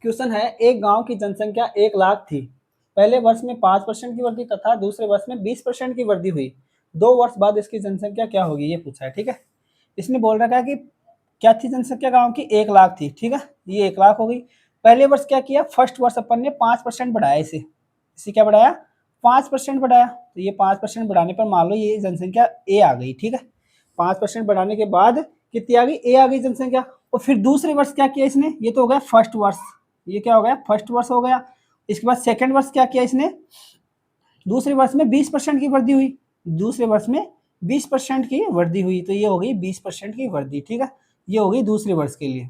Question है, एक गांव की जनसंख्या 1 लाख थी। पहले वर्ष में 5% की वृद्धि तथा दूसरे वर्ष में 20% की वृद्धि हुई। 2 वर्ष बाद इसकी जनसंख्या क्या होगी, ये पूछा है। ठीक है, इसने बोल रखा है कि क्या थी जनसंख्या गांव की, 1 लाख थी। ठीक है, ये 1 लाख हो गई। पहले वर्ष क्या किया, फर्स्ट वर्ष अपन ने 5% बढ़ाया, इसे क्या बढ़ाया, 5% बढ़ाया। तो ये 5% बढ़ाने पर मान लो ये जनसंख्या ए आ गई। ठीक है, 5% बढ़ाने के बाद कितनी आ गई, ए आ गई जनसंख्या। और फिर दूसरे वर्ष क्या किया इसने, ये तो हो गया फर्स्ट वर्ष, ये क्या हो गया, फर्स्ट वर्ष हो गया। इसके बाद सेकंड वर्ष क्या किया इसने, दूसरे वर्ष में 20% की वृद्धि हुई, दूसरे वर्ष में 20% की वृद्धि हुई, तो ये हो गई 20% की वृद्धि। ठीक है, ये हो गई दूसरे वर्ष के लिए।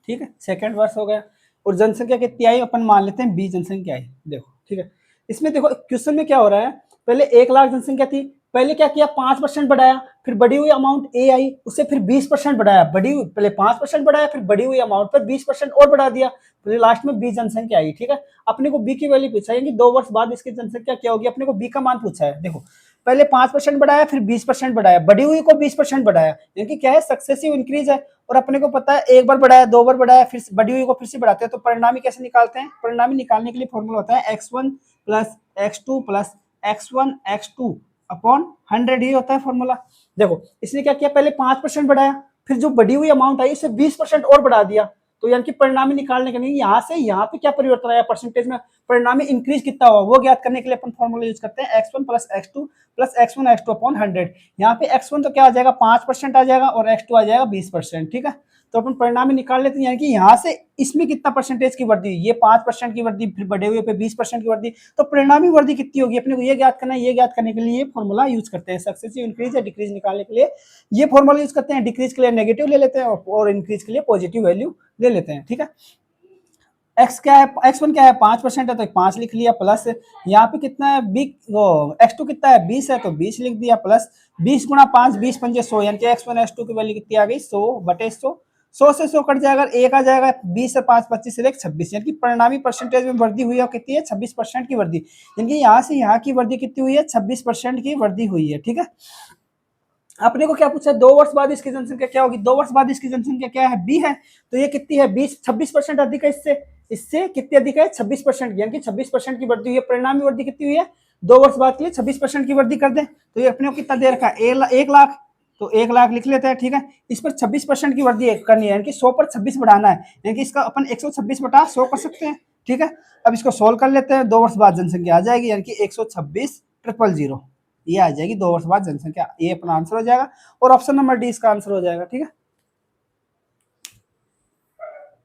ठीक है, सेकंड वर्ष हो गया। और जनसंख्या कितनी आई, अपन मान लेते हैं 20 जनसंख्या आई। देखो, ठीक है, इसमें देखो क्वेश्चन में क्या हो रहा है, पहले 1 लाख जनसंख्या थी, पहले क्या किया, 5% बढ़ाया, फिर बढ़ी हुई अमाउंट ए आई, उससे फिर 20% बढ़ाया, बढ़ी हुई पहले 5% बढ़ाया, फिर बढ़ी हुई अमाउंट पर 20% और बढ़ा दिया, फिर लास्ट में 20 जनसंख्या आई। ठीक है, अपने को बी की वैल्यू पूछा है कि 2 वर्ष बाद इसकी जनसंख्या क्या होगी, अपने को बी का मान पूछा है। देखो, पहले 5% बढ़ाया, फिर 20% बढ़ाया, बढ़ी हुई को 20% बढ़ाया, यानी क्या है, सक्सेसिव इंक्रीज है। और अपने को पता है एक बार बढ़ाया, 2 बार बढ़ाया, फिर बढ़ी हुई को फिर से बढ़ाते हैं। तो परिणामी कैसे निकालते हैं, परिणामी निकालने के लिए फॉर्मूला होता है x1 plus x2 plus x1 x2 upon 100, ही होता है फॉर्मूला। देखो, इसने क्या किया, पहले 5% बढ़ाया, फिर जो बढ़ी हुई अमाउंट आई उसे 20% और बढ़ा दिया। तो यानी कि परिणामी निकालने के लिए यहाँ से यहाँ पे क्या परिवर्तन आया परसेंटेज में, परिणामी इंक्रीज कितना हुआ वो ज्ञात करने के लिए अपन फॉर्मूला यूज करते हैं x1 plus x2 plus x1 x2 upon 100। यहाँ पे x1 तो क्या आ जाएगा, 5% आ जाएगा, और x2 आ जाएगा 20%। ठीक है, तो अपन परिणामी निकाल लेते हैं, यानी कि यहाँ से इसमें कितना परसेंटेज की वृद्धि, ये 5% की वृद्धि, फिर बढ़े हुए पे 20% की वृद्धि, तो परिणामी वृद्धि कितनी होगी अपने को ये ज्ञात करना है। ये ज्ञात करने के लिए ये फॉर्मूला यूज करते हैं, सक्सेसिव इंक्रीज या डिक्रीज निकालने के लिए ये फॉर्मूला यूज करते हैं। डिक्रीज के लिए नेगेटिव ले लेते हैं और इंक्रीज के लिए पॉजिटिव वैल्यू ले लेते हैं। ठीक है, एक्स क्या है, x1 क्या है, 5% है तो 5 लिख लिया, प्लस यहाँ पे कितना है, बी वो x2 कितना है, 20 है तो 20 लिख दिया, प्लस 20 गुणा 5 20 पंजे 100, यानी कि x1 x2 की वैल्यू कितनी आ गई, 100 बटे 100। 100 से 100 कट जाएगा, एक आ जाएगा, 20 से 5 25 से 26, यानी कि परिणामी परसेंटेज में वृद्धि हुई है, कितनी है, 26% की वृद्धि, यानी कि यहाँ से यहाँ की वृद्धि कितनी हुई है, 26% की वृद्धि हुई है। ठीक है, अपने को क्या पूछा, 2 वर्ष बाद इसकी जनसंख्या क्या होगी, 2 वर्ष बाद इसकी जनसंख्या क्या है, बी है, तो ये कितनी है, 26% अधिक है, इससे इससे कितनी अधिक है, 26%, यानी कि 26% की वृद्धि हुई है। परिणामी वृद्धि कितनी हुई है, 2 वर्ष बाद के लिए 26% की वृद्धि कर दें, तो ये अपने को कितना दे रखा है, 1 लाख, तो 1 लाख लिख लेते हैं। ठीक है, इस पर 26% की वृद्धि करनी है, यानी कि 100 पर 26 बढ़ाना है, यानी कि इसका अपन 126 बटा 100 कर सकते हैं। ठीक है, अब इसको सोल्व कर लेते हैं, 2 वर्ष बाद जनसंख्या आ जाएगी, यानी कि 126,000, ये आ जाएगी 2 वर्ष बाद जनसंख्या, ये अपना आंसर हो जाएगा, और ऑप्शन नंबर डी इसका आंसर हो जाएगा। ठीक है।